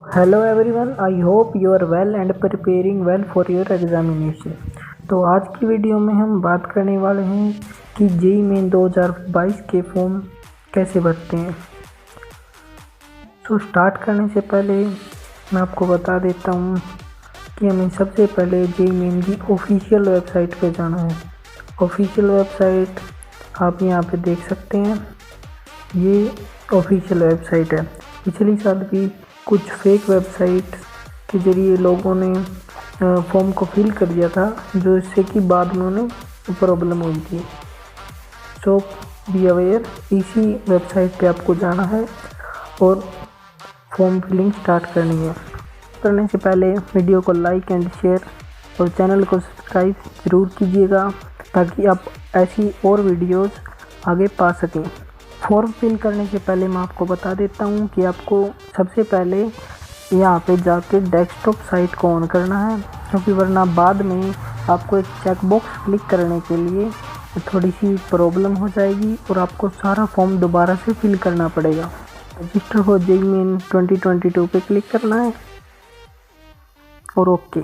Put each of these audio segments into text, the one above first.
Hello everyone, I hope you are well and preparing well for your examination. तो आज की video में हम बात करने वाले हैं कि जेईई मेन 2022 के फॉर्म कैसे भरते हैं। तो स्टार्ट करने से पहले मैं आपको बता देता हूँ कि हमें सबसे पहले जेईई मेन की ऑफिशियल वेबसाइट पे जाना है। ऑफिशियल वेबसाइट आप यहाँ पे देख सकते हैं, ये ऑफिशियल वेबसाइट है। पिछले साल भी कुछ फेक वेबसाइट के ज़रिए लोगों ने फॉर्म को फिल कर दिया था, जो इससे कि बाद में उन्हें प्रॉब्लम हुई थी। सो बी अवेयर, इसी वेबसाइट पे आपको जाना है और फॉर्म फिलिंग स्टार्ट करनी है। करने से पहले वीडियो को लाइक एंड शेयर और चैनल को सब्सक्राइब ज़रूर कीजिएगा, ताकि आप ऐसी और वीडियोस आगे पा सकें। फॉर्म फिल करने से पहले मैं आपको बता देता हूँ कि आपको सबसे पहले यहाँ पे जाके डेस्कटॉप साइट को ऑन करना है, क्योंकि वरना बाद में आपको एक चेकबॉक्स क्लिक करने के लिए थोड़ी सी प्रॉब्लम हो जाएगी और आपको सारा फॉर्म दोबारा से फिल करना पड़ेगा। रजिस्टर फॉर जेईई मेन 2022 पे क्लिक करना है और ओके।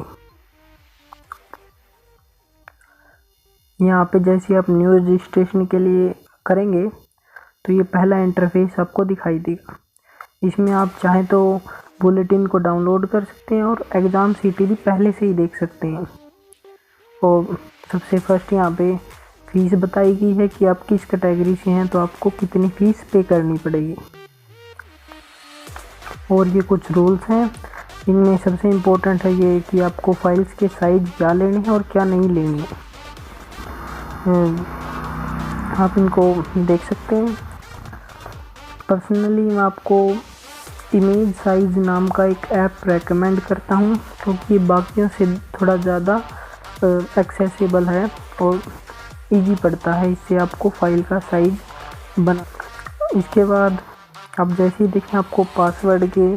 यहाँ पे जैसे आप न्यू रजिस्ट्रेशन के लिए करेंगे तो ये पहला इंटरफेस आपको दिखाई देगा। इसमें आप चाहें तो बुलेटिन को डाउनलोड कर सकते हैं और एग्ज़ाम सीटी भी पहले से ही देख सकते हैं। और सबसे फर्स्ट यहाँ पे फीस बताई गई है कि आप किस कैटेगरी से हैं, तो आपको कितनी फ़ीस पे करनी पड़ेगी। और ये कुछ रूल्स हैं, इनमें सबसे इम्पोर्टेंट है ये कि आपको फाइल्स के साइज़ क्या लेने हैं और क्या नहीं लेनी है। आप इनको देख सकते हैं। पर्सनली मैं आपको इमेज साइज़ नाम का एक ऐप रेकमेंड करता हूँ, क्योंकि बाकियों से थोड़ा ज़्यादा एक्सेसिबल है और इजी पड़ता है इससे आपको फाइल का साइज़ बना। इसके बाद आप जैसे ही देखें आपको पासवर्ड के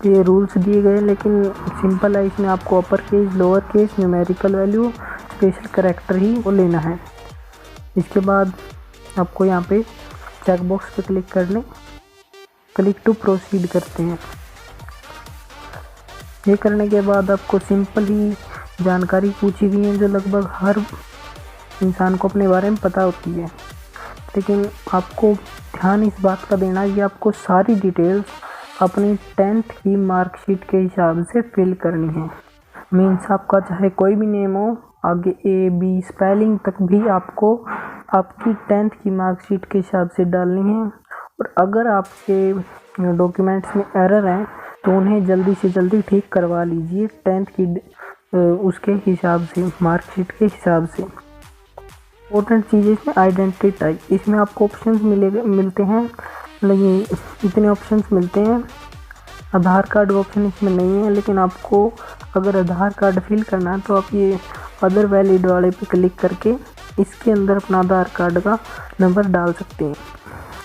ये रूल्स दिए गए, लेकिन सिंपल है। इसमें आपको upper case, lower case, numerical value, special character ही वो लेना है। इसके बाद आपको यहाँ पे चेक बॉक्स पे क्लिक टू प्रोसीड करते हैं। ये करने के बाद आपको सिंपली जानकारी पूछी गई है जो लगभग हर इंसान को अपने बारे में पता होती है, लेकिन आपको ध्यान इस बात का देना है कि आपको सारी डिटेल्स अपनी 10th की मार्कशीट के हिसाब से फिल करनी है। मीन्स आपका चाहे कोई भी नेम हो, आगे A, B स्पेलिंग तक भी आपको आपकी 10th की मार्कशीट के हिसाब से डालनी है। और अगर आपके डॉक्यूमेंट्स में एरर हैं तो उन्हें जल्दी से जल्दी ठीक करवा लीजिए 10th की उसके हिसाब से, मार्कशीट के हिसाब से। इम्पोर्टेंट चीज़ें इसमें आइडेंटिटी टाइप, इसमें आपको ऑप्शंस मिलते हैं, लेकिन इतने ऑप्शंस मिलते हैं। आधार कार्ड का ऑप्शन इसमें नहीं है, लेकिन आपको अगर आधार कार्ड फिल करना है तो आप ये अदर वैलिड वाले पे क्लिक करके इसके अंदर अपना आधार कार्ड का नंबर डाल सकते हैं।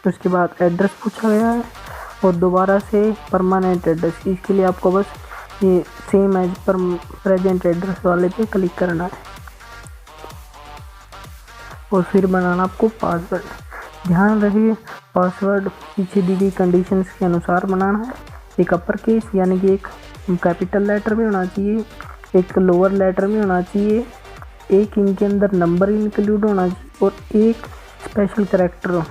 उसके बाद एड्रेस पूछा गया है और दोबारा से परमानेंट एड्रेस, इसके लिए आपको बस ये same as per present address वाले पे क्लिक करना है और फिर बनाना आपको पासवर्ड। ध्यान रखिए पासवर्ड पीछे दी गई कंडीशंस के अनुसार बनाना है। एक अपर केस यानी कि एक कैपिटल लेटर में होना चाहिए, एक लोअर लेटर में होना चाहिए, एक इनके अंदर नंबर इंक्लूड होना चाहिए और एक स्पेशल कैरेक्टर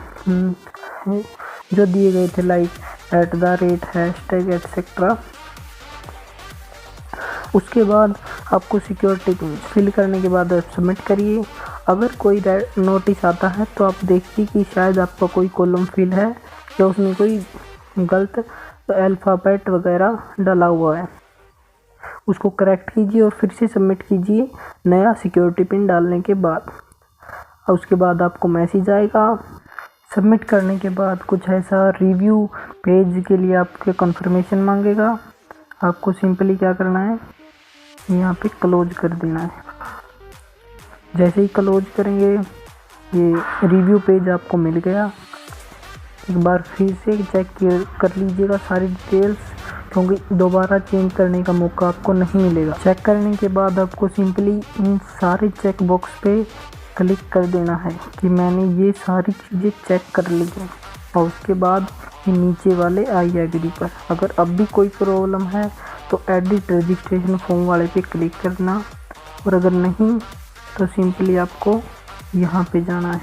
जो दिए गए थे, लाइक @ हैशटैग एटसेट्रा। उसके बाद आपको सिक्योरिटी फिल करने के बाद सबमिट करिए। अगर कोई नोटिस आता है तो आप देखिए कि शायद आपका कोई कॉलम फिल है या उसमें कोई गलत अल्फ़ाबेट वगैरह डाला हुआ है, उसको करेक्ट कीजिए और फिर से सबमिट कीजिए नया सिक्योरिटी पिन डालने के बाद। और उसके बाद आपको मैसेज आएगा। सबमिट करने के बाद कुछ ऐसा रिव्यू पेज के लिए आपके कंफर्मेशन मांगेगा। आपको सिंपली क्या करना है, यहाँ पे क्लोज कर देना है। जैसे ही क्लोज करेंगे ये रिव्यू पेज आपको मिल गया। एक बार फिर से चेक कर लीजिएगा सारी डिटेल्स, क्योंकि दोबारा चेंज करने का मौका आपको नहीं मिलेगा। चेक करने के बाद आपको सिंपली इन सारे चेक बॉक्स पे क्लिक कर देना है कि मैंने ये सारी चीज़ें चेक कर ली हैं। और उसके बाद ये नीचे वाले आई एग्री पर। अगर अब भी कोई प्रॉब्लम है तो एडिट रजिस्ट्रेशन फॉर्म वाले पे क्लिक करना, और अगर नहीं तो सिंपली आपको यहाँ पे जाना है,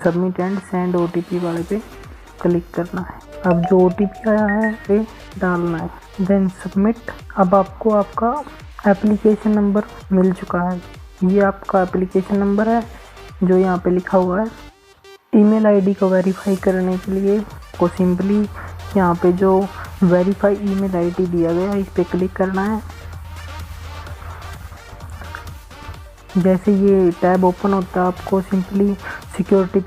सबमिट एंड सेंड OTP वाले पे क्लिक करना है। अब जो OTP आया है ये डालना है, देन सबमिट। अब आपको आपका एप्लीकेशन नंबर मिल चुका है। ये आपका एप्लीकेशन नंबर है जो यहाँ पे लिखा हुआ है। ईमेल आईडी को वेरीफाई करने के लिए को सिंपली यहाँ पे जो वेरीफाई ईमेल आईडी दिया गया है इस पर क्लिक करना है। जैसे ये टैब ओपन होता है आपको सिंपली सिक्योरिटी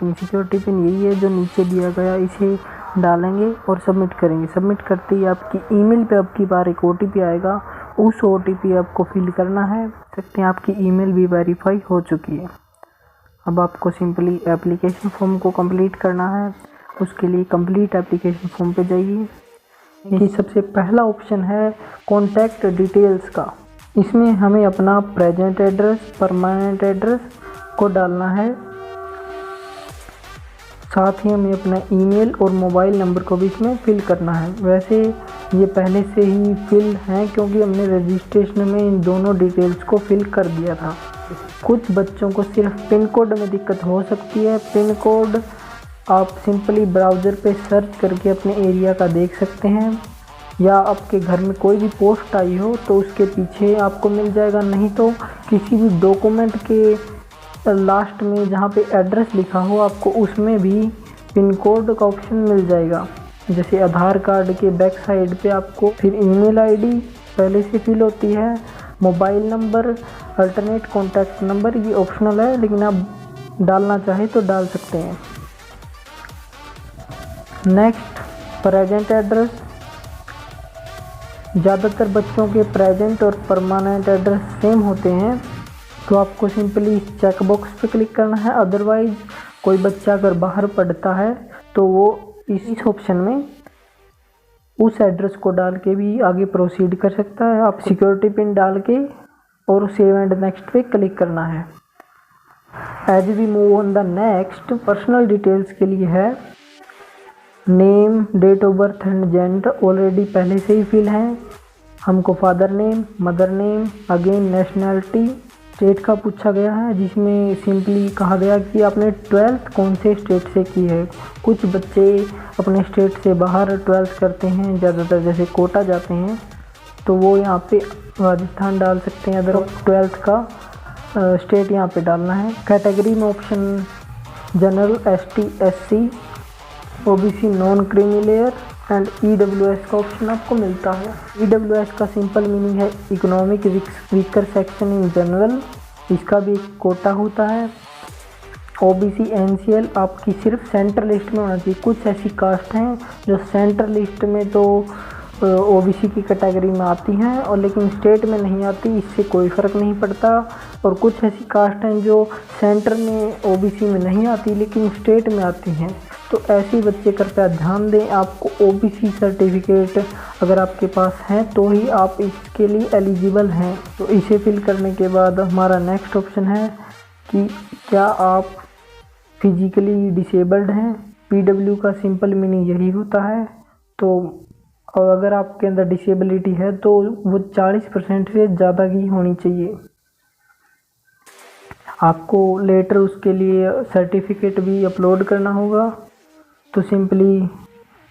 पिन यही है जो नीचे दिया गया, इसे डालेंगे और सबमिट करेंगे। सबमिट करते ही आपकी ईमेल पे अब की बार एक OTP आएगा, उस OTP आपको फिल करना है। सकते हैं आपकी ईमेल भी वेरीफाई हो चुकी है। अब आपको सिंपली एप्लीकेशन फॉर्म को कंप्लीट करना है। उसके लिए कंप्लीट एप्लीकेशन फॉर्म पे जाइए। ये सबसे पहला ऑप्शन है कॉन्टैक्ट डिटेल्स का। इसमें हमें अपना प्रेजेंट एड्रेस, परमानेंट एड्रेस को डालना है, साथ ही हमें अपना ईमेल और मोबाइल नंबर को भी इसमें फिल करना है। वैसे ये पहले से ही फिल हैं क्योंकि हमने रजिस्ट्रेशन में इन दोनों डिटेल्स को फिल कर दिया था। कुछ बच्चों को सिर्फ पिन कोड में दिक्कत हो सकती है। पिन कोड आप सिंपली ब्राउज़र पे सर्च करके अपने एरिया का देख सकते हैं, या आपके घर में कोई भी पोस्ट आई हो तो उसके पीछे आपको मिल जाएगा। नहीं तो किसी भी डॉक्यूमेंट के लास्ट में जहाँ पे एड्रेस लिखा हो आपको उसमें भी पिन कोड का ऑप्शन मिल जाएगा। जैसे आधार कार्ड के बैक साइड पे आपको फिर ईमेल आईडी पहले से फिल होती है, mobile number, alternate contact number ये ऑप्शनल है, लेकिन आप डालना चाहे तो डाल सकते हैं। Next present address. ज़्यादातर बच्चों के प्रेजेंट और परमानेंट एड्रेस सेम होते हैं, तो आपको सिंपली इस चेक बॉक्स पे क्लिक करना है। अदरवाइज़ कोई बच्चा अगर बाहर पढ़ता है तो वो इस ऑप्शन में उस एड्रेस को डाल के भी आगे प्रोसीड कर सकता है। आप सिक्योरिटी पिन डाल के और सेव एंड नेक्स्ट पे क्लिक करना है। As we move on the next, personal details के लिए है name, date of birth and gender already पहले से ही फिल है। हमको father name, mother name, again nationality, state का पूछा गया है, जिसमें सिंपली कहा गया कि आपने 12th कौन से स्टेट से की है। कुछ बच्चे अपने स्टेट से बाहर 12th करते हैं, ज़्यादातर जैसे कोटा जाते हैं तो वो यहाँ पे राजस्थान डाल सकते हैं। अगर 12th का स्टेट यहाँ पे डालना है। कैटेगरी में option general, ST, SC, OBC, non creamy layer and EWS का ऑप्शन आपको मिलता है। EWS का सिंपल मीनिंग है economic weaker section in general, इसका भी एक कोटा होता है। OBC NCL आपकी सिर्फ सेंट्रल लिस्ट में होना चाहिए। कुछ ऐसी कास्ट हैं जो सेंट्रल लिस्ट में तो OBC की कैटेगरी में आती हैं और लेकिन स्टेट में नहीं आती, इससे कोई फ़र्क नहीं पड़ता। और कुछ ऐसी कास्ट हैं जो सेंटर में OBC में नहीं आती लेकिन स्टेट में आती हैं, तो ऐसे बच्चे कृपया ध्यान दें। आपको OBC सर्टिफिकेट अगर आपके पास है तो ही आप इसके लिए एलिजिबल हैं। तो इसे फिल करने के बाद हमारा नेक्स्ट ऑप्शन है कि क्या आप फिजिकली डिसेबल्ड हैं। PW का सिंपल मीनिंग यही होता है। तो और अगर आपके अंदर डिसेबिलिटी है तो वो 40% से ज़्यादा की होनी चाहिए। आपको लेटर उसके लिए सर्टिफिकेट भी अपलोड करना होगा, तो सिंपली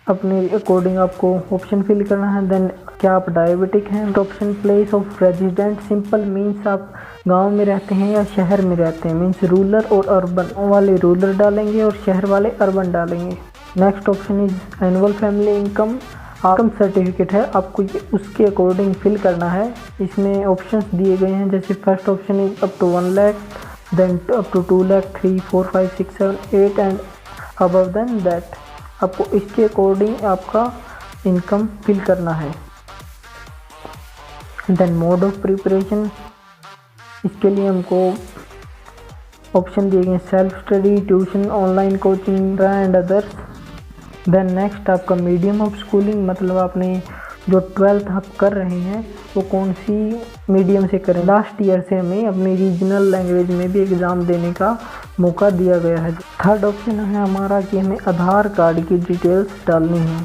अपने अकॉर्डिंग आपको ऑप्शन फिल करना है। देन क्या आप डायबिटिक हैं, तो option place of resident simple means आप गांव में रहते हैं या शहर में रहते हैं, मीन्स रूरल और अर्बन। वाले रूरल डालेंगे और शहर वाले अर्बन डालेंगे। Next option is annual family income certificate है, आपको ये उसके अकॉर्डिंग फिल करना है। इसमें ऑप्शंस दिए गए हैं, जैसे first option is up to 1 lakh, then up to 2 lakh, 3, 4, 5, 6, 7, 8 and above then that. आपको इसके अकॉर्डिंग आपका इनकम फिल करना है। देन मोड ऑफ प्रिपरेशन, इसके लिए हमको ऑप्शन दिए गए self study, tuition, online coaching and others. Then next आपका मीडियम ऑफ स्कूलिंग, मतलब आपने जो 12th आप कर रहे हैं वो कौन सी मीडियम से करें। लास्ट ईयर से हमें अपनी रीजनल लैंग्वेज में भी एग्ज़ाम देने का मौका दिया गया है। थर्ड ऑप्शन है हमारा कि हमें आधार कार्ड की डिटेल्स डालनी है।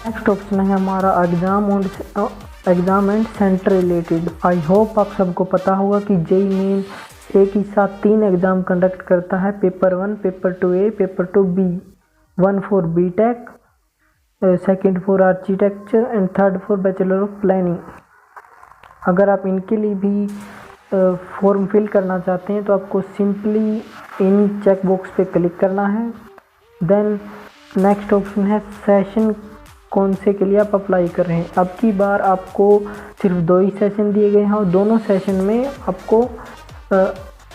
नेक्स्ट ऑप्शन है हमारा exam and centre related. I hope आप सबको पता होगा कि जेईई मेन एक ही साथ 3 एग्ज़ाम कंडक्ट करता है, paper 1, paper 2A, paper 2B। 1 for BTech, second for architecture and third for bachelor of planning. अगर आप इनके लिए भी फॉर्म फिल करना चाहते हैं तो आपको सिंपली इन चेक बॉक्स पे क्लिक करना है। देन नेक्स्ट ऑप्शन है सेशन कौन से के लिए आप अप्लाई कर रहे हैं। अब की बार आपको सिर्फ 2 ही सेशन दिए गए हैं और दोनों सेशन में आपको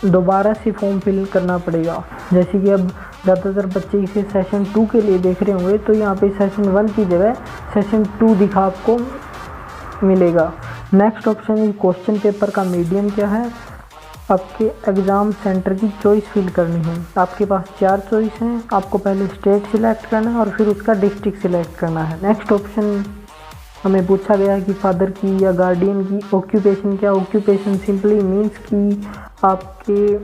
दोबारा से फॉर्म फिल करना पड़ेगा। जैसे कि अब ज़्यादातर बच्चे इसे सेशन 2 के लिए देख रहे होंगे तो यहाँ पे सेशन 1 की जगह सेशन 2 दिखा आपको मिलेगा। नेक्स्ट ऑप्शन है क्वेश्चन पेपर का मीडियम क्या है। आपके एग्ज़ाम सेंटर की चॉइस फिल करनी है। आपके पास 4 चॉइस हैं। आपको पहले स्टेट सिलेक्ट करना है और फिर उसका डिस्ट्रिक्ट सिलेक्ट करना है। नेक्स्ट ऑप्शन हमें पूछा गया है कि फादर की या गार्डियन की ऑक्यूपेशन क्या। ऑक्यूपेशन सिंपली मीन्स कि आपके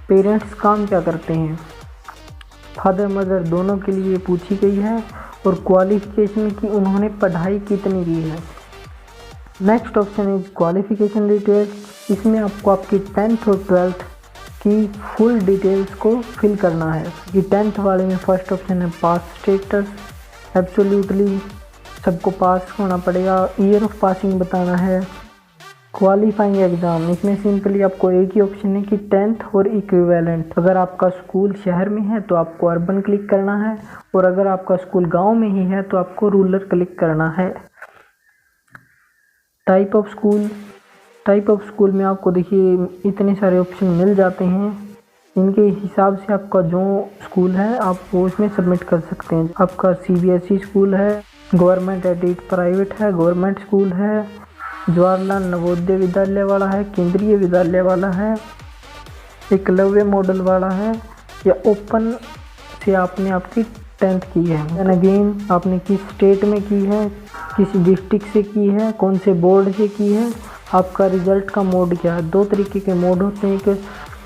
पेरेंट्स काम क्या करते हैं। फादर मदर दोनों के लिए पूछी गई है और क्वालिफ़िकेशन की उन्होंने पढ़ाई कितनी की है। Next option is qualification details. इसमें आपको आपकी 10th और 12th की फुल डिटेल्स को फिल करना है। कि 10th वाले में फर्स्ट ऑप्शन है पास स्टेटस। एब्सोल्युटली सबको पास होना पड़ेगा। ईयर ऑफ पासिंग बताना है। क्वालिफाइंग एग्ज़ाम, इसमें सिंपली आपको एक ही ऑप्शन है कि 10th और इक्विवेलेंट। अगर आपका स्कूल शहर में है तो आपको अर्बन क्लिक करना है और अगर आपका स्कूल गांव में ही है तो आपको रूरल क्लिक करना है। टाइप ऑफ स्कूल में आपको देखिए इतने सारे ऑप्शन मिल जाते हैं। इनके हिसाब से आपका जो स्कूल है आप वो इसमें सबमिट कर सकते हैं। आपका CBSE स्कूल है, गवर्नमेंट एडेड प्राइवेट है, गवर्नमेंट स्कूल है, जवाहरलाल नवोदय विद्यालय वाला है, केंद्रीय विद्यालय वाला है, एकलव्य मॉडल वाला है, या ओपन से आपने आपकी 10th की है। एंड अगेन आपने किस स्टेट में की है, किस डिस्ट्रिक्ट से की है, कौन से बोर्ड से की है, आपका रिजल्ट का मोड क्या है। 2 तरीके के मोड होते हैं। एक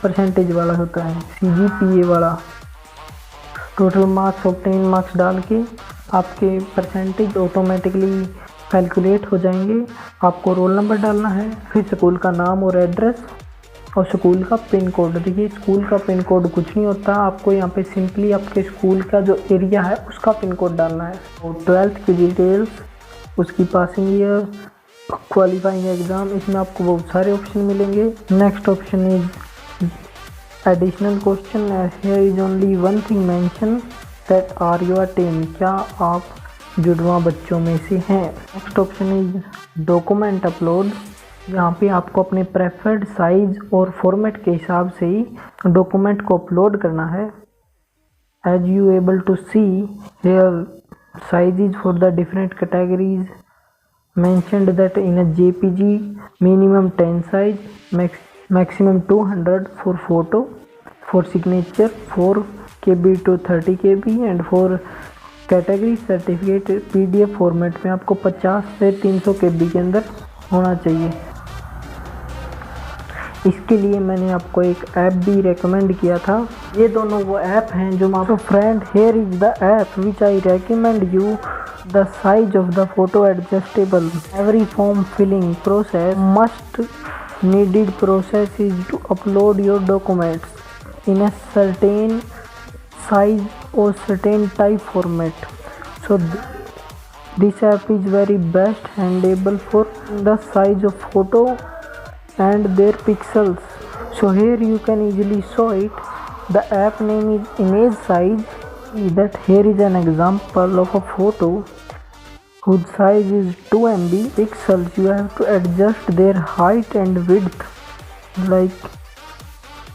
परसेंटेज वाला होता है, CGPA वाला। टोटल मार्क्स और 10 मार्क्स डाल के आपके परसेंटेज ऑटोमेटिकली कैलकुलेट हो जाएंगे। आपको रोल नंबर डालना है, फिर स्कूल का नाम और एड्रेस और स्कूल का पिन कोड। देखिए स्कूल का पिन कोड कुछ नहीं होता, आपको यहाँ पे सिंपली आपके स्कूल का जो एरिया है उसका पिन कोड डालना है। और 12th की डिटेल्स, उसकी पासिंग ईयर, क्वालिफाइंग एग्ज़ाम, इसमें आपको बहुत सारे ऑप्शन मिलेंगे। Next option is additional question. Here is only one thing mention that are you are 10, क्या आप जुड़वा बच्चों में से हैं। Next option is document upload. यहाँ पे आपको अपने प्रेफर्ड साइज और फॉर्मेट के हिसाब से ही डॉक्यूमेंट को अपलोड करना है। As you able to see here sizes for the different categories mentioned that in a JPG minimum 10 size, maximum 200 for photo, for signature 4 KB to 30 KB and for category certificate PDF format में आपको 50 से 300 KB के अंदर होना चाहिए। इसके लिए मैंने आपको एक ऐप भी रेकमेंड किया था। ये दोनों वो ऐप हैं जो आपको friend here is the app which I recommend you. The size of the photo adjustable. Every form filling process must needed process is to upload your documents in a certain size और certain type format. So this app is very best handable for the size of photo and their pixels. So here you can easily show it. The app name is image size. That here is an example of a photo whose size is 2 MB pixels. You have to adjust their height and width. Like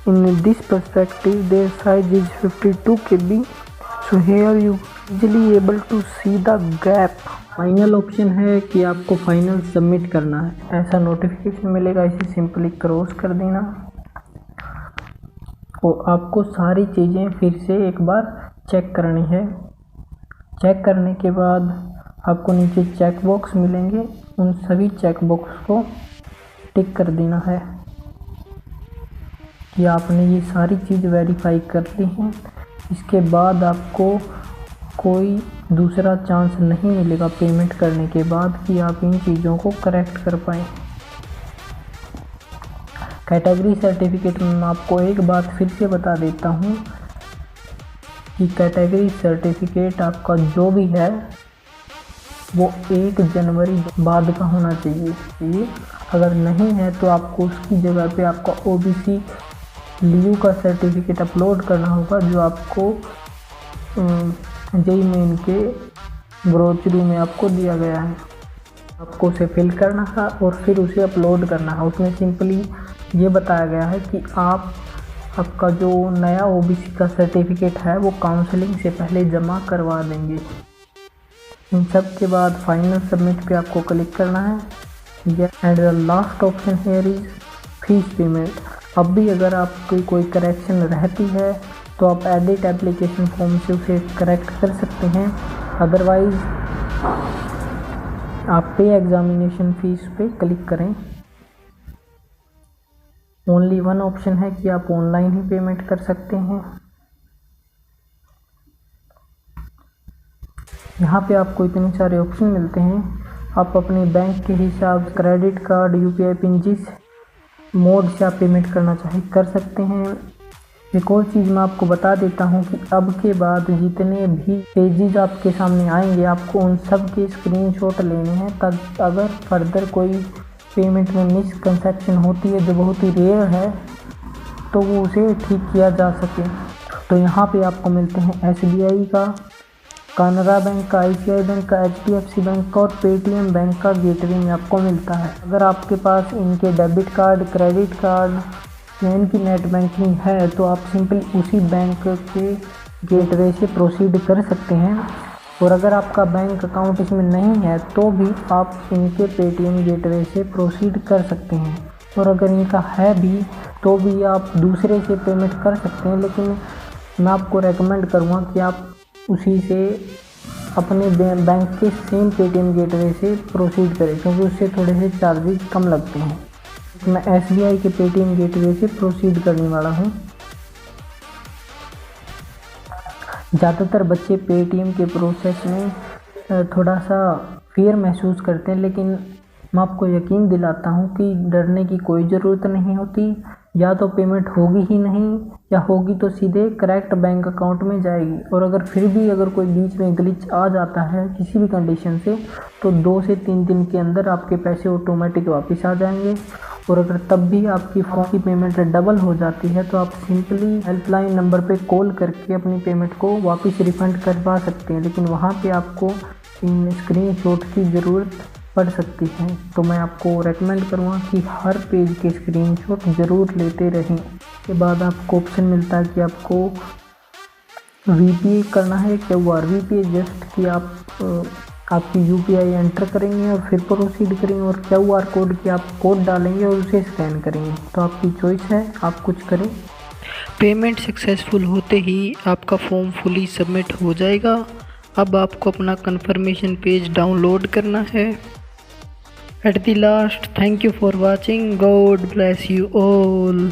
in this perspective their size is 52 KB. So here you easily able to see the gap. Final option है कि आपको final submit करना है, ऐसा notification मिलेगा, इसे simply cross कर देना और आपको सारी चीज़ें फिर से एक बार चेक करनी है। चेक करने के बाद आपको नीचे चेक बॉक्स मिलेंगे, उन सभी चेक बॉक्स को टिक कर देना है कि आपने ये सारी चीज़ वेरीफाई कर ली हैं। इसके बाद आपको कोई दूसरा चांस नहीं मिलेगा पेमेंट करने के बाद कि आप इन चीज़ों को करेक्ट कर पाएँ। कैटेगरी सर्टिफिकेट में मैं आपको एक बात फिर से बता देता हूँ कि कैटेगरी सर्टिफिकेट आपका जो भी है वो 1 जनवरी बाद का होना चाहिए। अगर नहीं है तो आपको उसकी जगह पे आपका OBC लीव का सर्टिफिकेट अपलोड करना होगा, जो आपको जेईई मेन के ब्रोचरी में आपको दिया गया है। आपको उसे फिल करना है और फिर उसे अपलोड करना है। उसमें सिंपली ये बताया गया है कि आपका जो नया OBC का सर्टिफिकेट है वो काउंसलिंग से पहले जमा करवा देंगे। इन सब के बाद फाइनल सबमिट पे आपको क्लिक करना है and the last option here is fees payment. अब भी अगर आपकी कोई करेक्शन रहती है तो आप एडिट एप्लीकेशन फॉर्म से उसे करेक्ट कर सकते हैं, अदरवाइज आप पे एग्जामिनेशन फीस पे क्लिक करें। ओनली वन ऑप्शन है कि आप ऑनलाइन ही पेमेंट कर सकते हैं। यहाँ पे आपको इतने सारे ऑप्शन मिलते हैं, आप अपने बैंक के हिसाब, क्रेडिट कार्ड, UPI पिन, जिस मोड से आप पेमेंट करना चाहें कर सकते हैं। एक और चीज़ मैं आपको बता देता हूँ कि अब के बाद जितने भी पेजेस आपके सामने आएंगे आपको उन सब के स्क्रीनशॉट लेने हैं, ताकि अगर फर्दर कोई पेमेंट में मिसकंसेप्शन होती है जो बहुत ही रेयर है तो वो उसे ठीक किया जा सके। तो यहाँ पे आपको मिलते हैं SBI का, कानरा बैंक का, ICICI बैंक का, HDFC बैंक का और पेटीएम बैंक का गेटवे में आपको मिलता है। अगर आपके पास इनके डेबिट कार्ड, क्रेडिट कार्ड या इनकी नेट बैंकिंग है तो आप सिंपली उसी बैंक के गेटवे से प्रोसीड कर सकते हैं, और अगर आपका बैंक अकाउंट इसमें नहीं है तो भी आप इनके पेटीएम गेटवे से प्रोसीड कर सकते हैं, और अगर इनका है भी तो भी आप दूसरे से पेमेंट कर सकते हैं। लेकिन मैं आपको रेकमेंड करूँगा कि आप उसी से अपने बैंक के सेम पेटीएम गेटवे से प्रोसीड करें, क्योंकि उससे थोड़े से चार्जेस कम लगते हैं। मैं SBI के पेटीएम गेटवे से प्रोसीड करने वाला हूँ। ज़्यादातर बच्चे पेटीएम के प्रोसेस में थोड़ा सा फियर महसूस करते हैं, लेकिन मैं आपको यकीन दिलाता हूँ कि डरने की कोई ज़रूरत नहीं होती। या तो पेमेंट होगी ही नहीं, या होगी तो सीधे करेक्ट बैंक अकाउंट में जाएगी, और अगर फिर भी अगर कोई बीच में ग्लिच आ जाता है किसी भी कंडीशन से तो 2 से 3 दिन के अंदर आपके पैसे ऑटोमेटिक वापस आ जाएंगे। और अगर तब भी आपकी फ़ोन की पेमेंट डबल हो जाती है तो आप सिंपली हेल्पलाइन नंबर पे कॉल करके अपनी पेमेंट को वापस रिफ़ंड करवा सकते हैं, लेकिन वहाँ पे आपको इन स्क्रीनशॉट की ज़रूरत पड़ सकती है। तो मैं आपको रेकमेंड करूँगा कि हर पेज के स्क्रीनशॉट ज़रूर लेते रहें। उसके बाद आपको ऑप्शन मिलता है कि आपको VPA करना है, QR VPA जस्ट कि आप आपकी UPI एंटर करेंगे और फिर प्रोसीड करेंगे, और QR कोड की आप कोड डालेंगे और उसे स्कैन करेंगे। तो आपकी चॉइस है, आप कुछ करें। पेमेंट सक्सेसफुल होते ही आपका फॉर्म फुली सबमिट हो जाएगा। अब आपको अपना कंफर्मेशन पेज डाउनलोड करना है। At the last, thank you for watching. God bless you all.